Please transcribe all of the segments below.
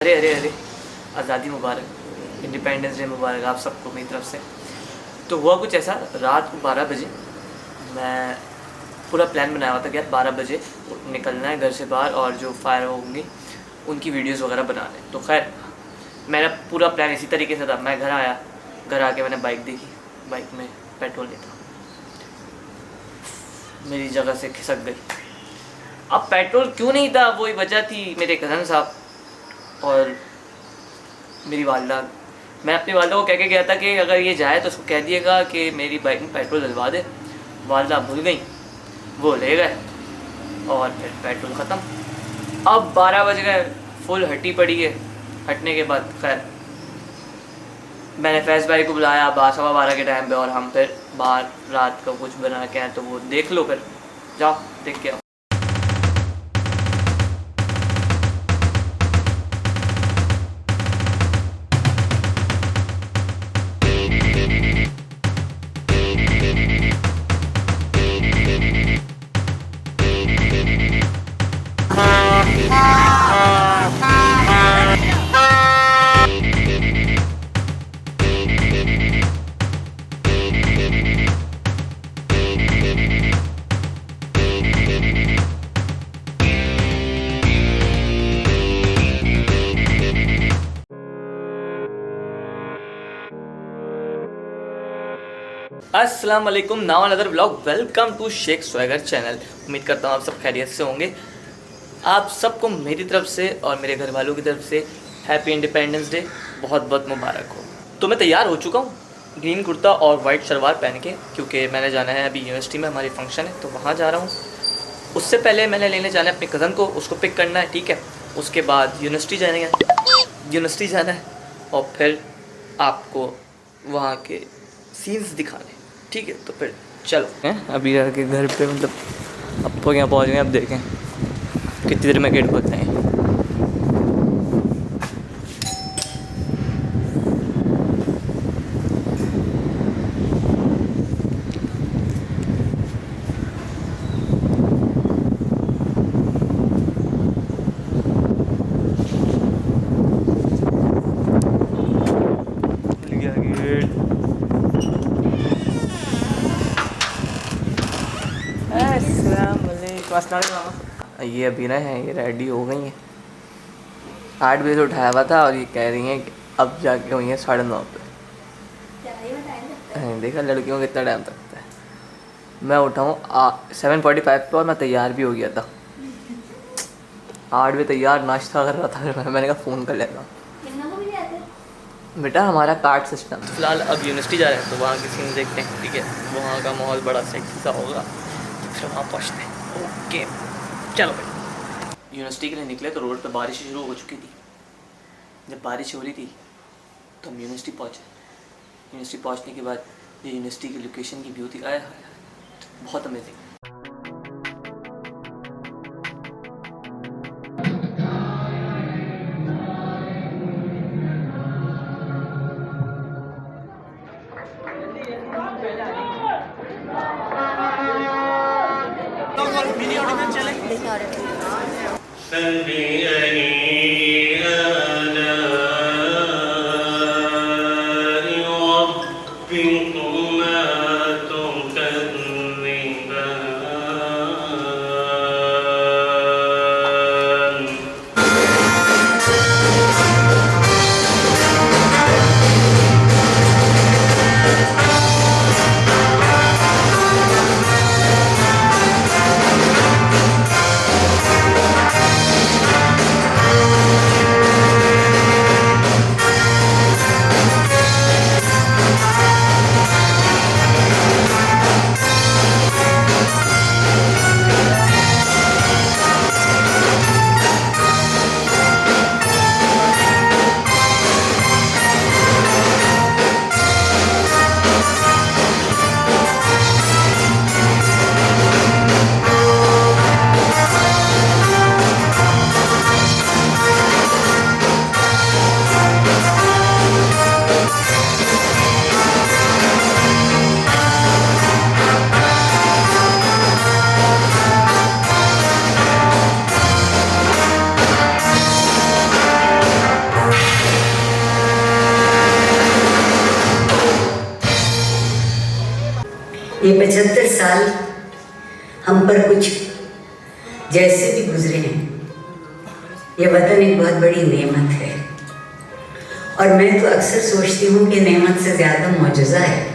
अरे अरे अरे, आज़ादी मुबारक, इंडिपेंडेंस डे मुबारक आप सबको मेरी तरफ से। तो हुआ कुछ ऐसा, रात को 12 बजे मैं पूरा प्लान बनाया हुआ था कि यार 12 बजे निकलना है घर से बाहर और जो फायर होंगी उनकी वीडियोस वगैरह बनाने। तो खैर मेरा पूरा प्लान इसी तरीके से था। मैं घर आया, घर आके मैंने बाइक देखी, बाइक में पेट्रोल नहीं था, मेरी जगह से खिसक गई। अब पेट्रोल क्यों नहीं था, वही वजह थी मेरे कज़न साहब और मेरी वालदा। मैं अपनी वालदा को कह के गया था कि अगर ये जाए तो उसको कह दिएगा कि मेरी बाइक में पेट्रोल डलवा दे। वालदा भूल गई, वो ले गए और फिर पेट्रोल ख़त्म। अब 12 बज गए, फुल हटी पड़ी है। हटने के बाद खैर मैंने फैज़ भाई को बुलाया 12:15 के टाइम पे और हम फिर बाहर रात का कुछ बना के आए। तो वो देख लो, फिर जाओ देख के आओ। अस्सलाम वालेकुम, now another vlog. Welcome to Sheikh swagger channel. उम्मीद करता हूँ आप सब खैरियत से होंगे। आप सबको मेरी तरफ से और मेरे घर वालों की तरफ से हैप्पी इंडिपेंडेंस डे बहुत बहुत मुबारक हो। तो मैं तैयार हो चुका हूँ, ग्रीन कुर्ता और वाइट शलवार पहन के, क्योंकि मैंने जाना है अभी यूनिवर्सिटी में, हमारी फंक्शन है तो वहाँ जा रहा हूँ। उससे पहले मैंने लेने जाना है अपने कज़न को, उसको पिक करना है, ठीक है। उसके बाद यूनिवर्सिटी जाना है और फिर आपको वहाँ के सीन्स दिखाने, ठीक है। तो फिर चलो अभी आके घर पे, मतलब अब तो यहाँ पहुँच गए। अब देखें कितनी देर में गेट खोलते हैं। खुल गया गेट। ये अभी ना है, ये रेडी हो गई हैं। 8 बजे से उठाया हुआ था और ये कह रही हैं कि अब जाके हुई हैं 9:30 पे। देखा लड़कियों को कितना टाइम लगता है। मैं उठा हूँ 7:45 पे और मैं तैयार भी हो गया था। 8 बजे तैयार, नाश्ता कर रहा था। मैंने कहा फ़ोन कर लेता बेटा, हमारा कार्ड सिस्टम। फिलहाल अब यूनिवर्सिटी जा रहे हैं तो वहाँ की सीन देखते हैं, ठीक है। वहाँ का माहौल बड़ा सेक्सी सा होगा, तो फिर वहाँ पहुँचते हैं। ओके चलो भाई। यूनिवर्सिटी के लिए निकले तो रोड पे बारिश शुरू हो चुकी थी। जब बारिश हो रही थी तो हम यूनिवर्सिटी पहुँचे। यूनिवर्सिटी पहुँचने के बाद ये यूनिवर्सिटी की लोकेशन की व्यू थी, आया बहुत अमेजिंग। ये 75 साल हम पर कुछ जैसे भी गुजरे हैं, ये वतन एक बहुत बड़ी नेमत है। और मैं तो अक्सर सोचती हूँ कि नेमत से ज़्यादा मौजूज़ा है।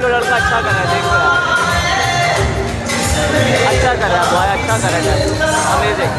लड़का अच्छा कर रहा है, देखो यार, अच्छा कर रहा है बॉय, अच्छा कर रहा है, अमेजिंग।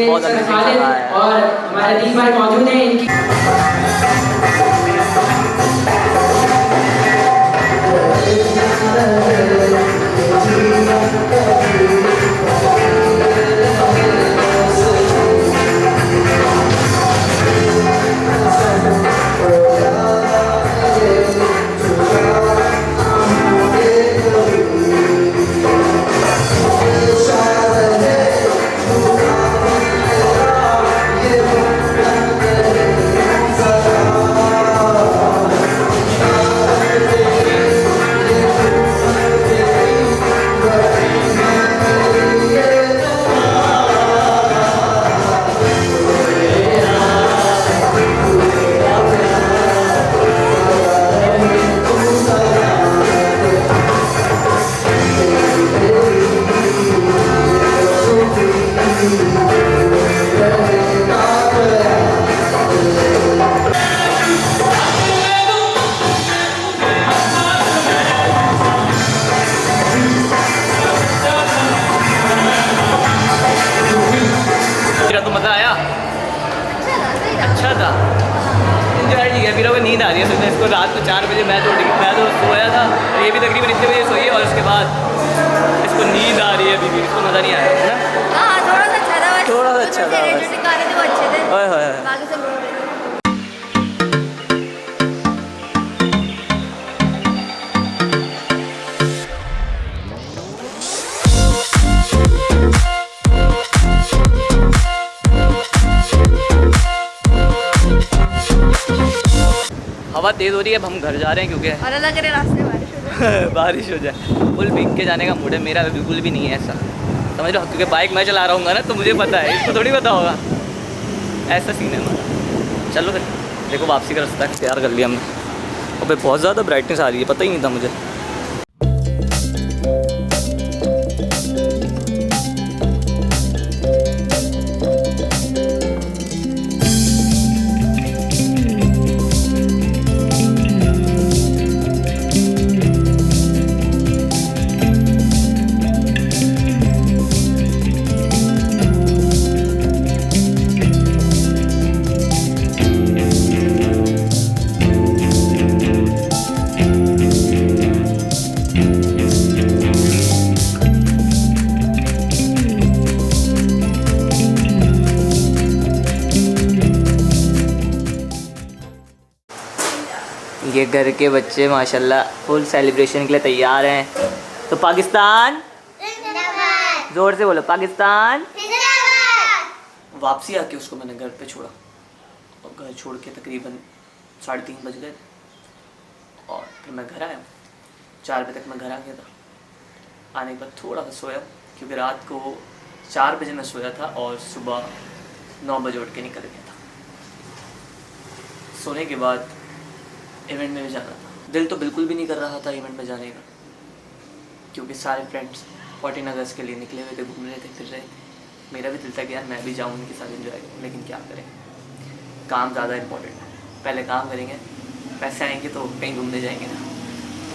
बहुत अमेजिंग खालिद जगह है। और हमारे अजीज भाई मौजूद हैं इनकी तो मज़ा आया, अच्छा था, इंजॉय किया। मेरा को नींद आ रही है, सोचा इसको रात को 4 बजे मैं तो सोया था, ये भी तकरीबन इतने बजे सोई है और उसके बाद इसको नींद आ रही है अभी भी, इसको मज़ा नहीं आया है ना। हाँ थोड़ा सा अच्छा था, थोड़ा सा अच्छा था बस। जो गाने थे वो अच्छे थे, ओए होए। बाकी सब हवा तेज़ हो रही है, अब हम घर जा रहे हैं क्योंकि और अलग करे रास्ते बारिश हो जाए। बारिश हो जाए। फुल भीग के जाने का मूड है मेरा, बिल्कुल भी नहीं है ऐसा, समझ लो, क्योंकि बाइक मैं चला रहा हूँ ना, तो मुझे पता है, इसको थोड़ी पता होगा, ऐसा सीन है हमारा। चलो फिर देखो, वापसी का रास्ता तैयार कर लिया हमने। और बहुत ज़्यादा ब्राइटनेस आ रही है, पता ही नहीं था मुझे। ये घर के बच्चे माशाल्लाह फुल सेलिब्रेशन के लिए तैयार हैं। तो पाकिस्तान, जोर से बोलो, पाकिस्तान। वापसी आके उसको मैंने घर पे छोड़ा और घर छोड़ के तकरीबन 3:30 बज गए और फिर मैं घर आया। 4 बजे तक मैं घर आ गया था। आने के बाद थोड़ा सा सोया क्योंकि रात को 4 बजे मैं सोया था और सुबह 9 बजे उठ के निकल गया था। सोने के बाद इवेंट में भी जाना था। दिल तो बिल्कुल भी नहीं कर रहा था इवेंट में जाने का क्योंकि सारे फ्रेंड्स 14 अगस्त के लिए निकले हुए थे, घूम रहे थे, फिर रहे थे। मेरा भी दिल था कि यार मैं भी जाऊँ उनके साथ एंजॉय करूँ, लेकिन क्या करें, काम ज़्यादा इम्पोर्टेंट है। पहले काम करेंगे, पैसे आएंगे तो कहीं घूमने जाएंगे ना।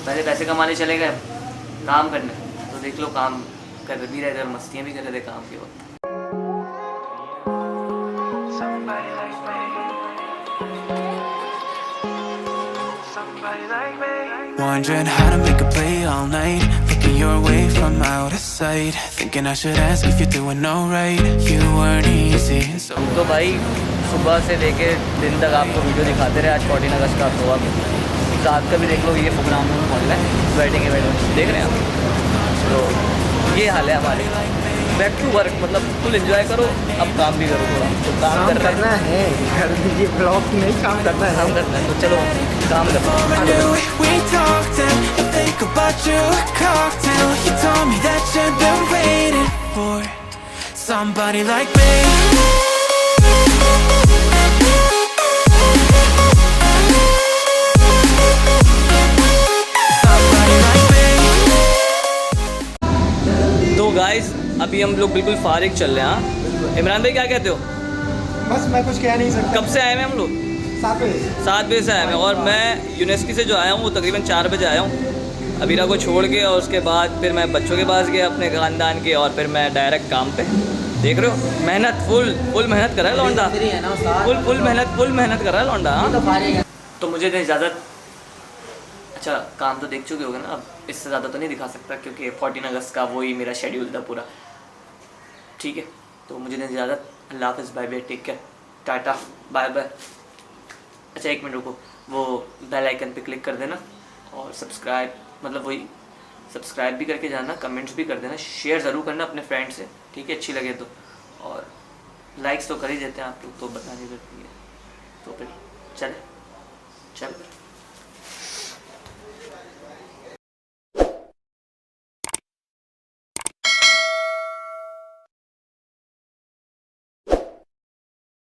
पहले पैसे कमाने चले गए, काम करने तो देख लो काम कर भी रहे थे और मस्तियाँ भी कर रहे थे काम के वक्त। Wondering how to make a play all night, looking your way from out of sight, thinking I should ask if you're doing alright. You weren't easy, so तो भाई सुबह से लेके दिन तक आपको वीडियो दिखाते रहे। आज 14 अगस्त का तो अब रात का भी देख लो, ये प्रोग्राम में मॉडल है, वेडिंग इवेंट देख रहे हैं आप। तो ये हाल है हमारे, बैक टू वर्क, मतलब फुल एंजॉय करो, अब काम भी करो थोड़ा। तो काम करना है, ये ब्लॉग नहीं काम करना है, काम करना है, तो चलो काम करते I knew it, we talked and I think about you, a cocktail. You told me that you've been waiting for somebody like me. Somebody like me. तो गाइस अभी हम लोग बिल्कुल फारिग चल रहे हैं। हाँ इमरान भाई क्या कहते हो? बस मैं कुछ कह नहीं सकता। कब से आए हैं हम लोग? 7 बजे 7 बजे से आए हैं और मैं यूनिवर्सिटी से जो आया हूँ वो तकरीबन 4 बजे आया हूँ अबीरा को छोड़ के, और उसके बाद फिर मैं बच्चों के पास गया अपने ख़ानदान के, और फिर मैं डायरेक्ट काम पे। देख रहे हो, मेहनत फुल मेहनत कर रहा है लौंडा, फुल मेहनत कर रहा है लौंडा। हाँ? तो मुझे दें इजाज़त। अच्छा, काम तो देख चुके होगे ना, अब इससे ज़्यादा तो नहीं दिखा सकता क्योंकि 14 अगस्त का वही मेरा शेड्यूल था पूरा। ठीक है, तो मुझे दें इजाज़त। अल्लाह हाफ़िज़, bye bye, take care, tata, bye bye. अच्छा, एक मिनट रुको, वो बेल आइकन पे क्लिक कर देना और सब्सक्राइब, मतलब वही सब्सक्राइब भी करके जाना, कमेंट्स भी कर देना, शेयर ज़रूर करना अपने फ्रेंड से, ठीक है, अच्छी लगे तो। और लाइक्स तो कर ही देते हैं आप लोग, तो बताने जरूरत नहीं है। तो फिर चले।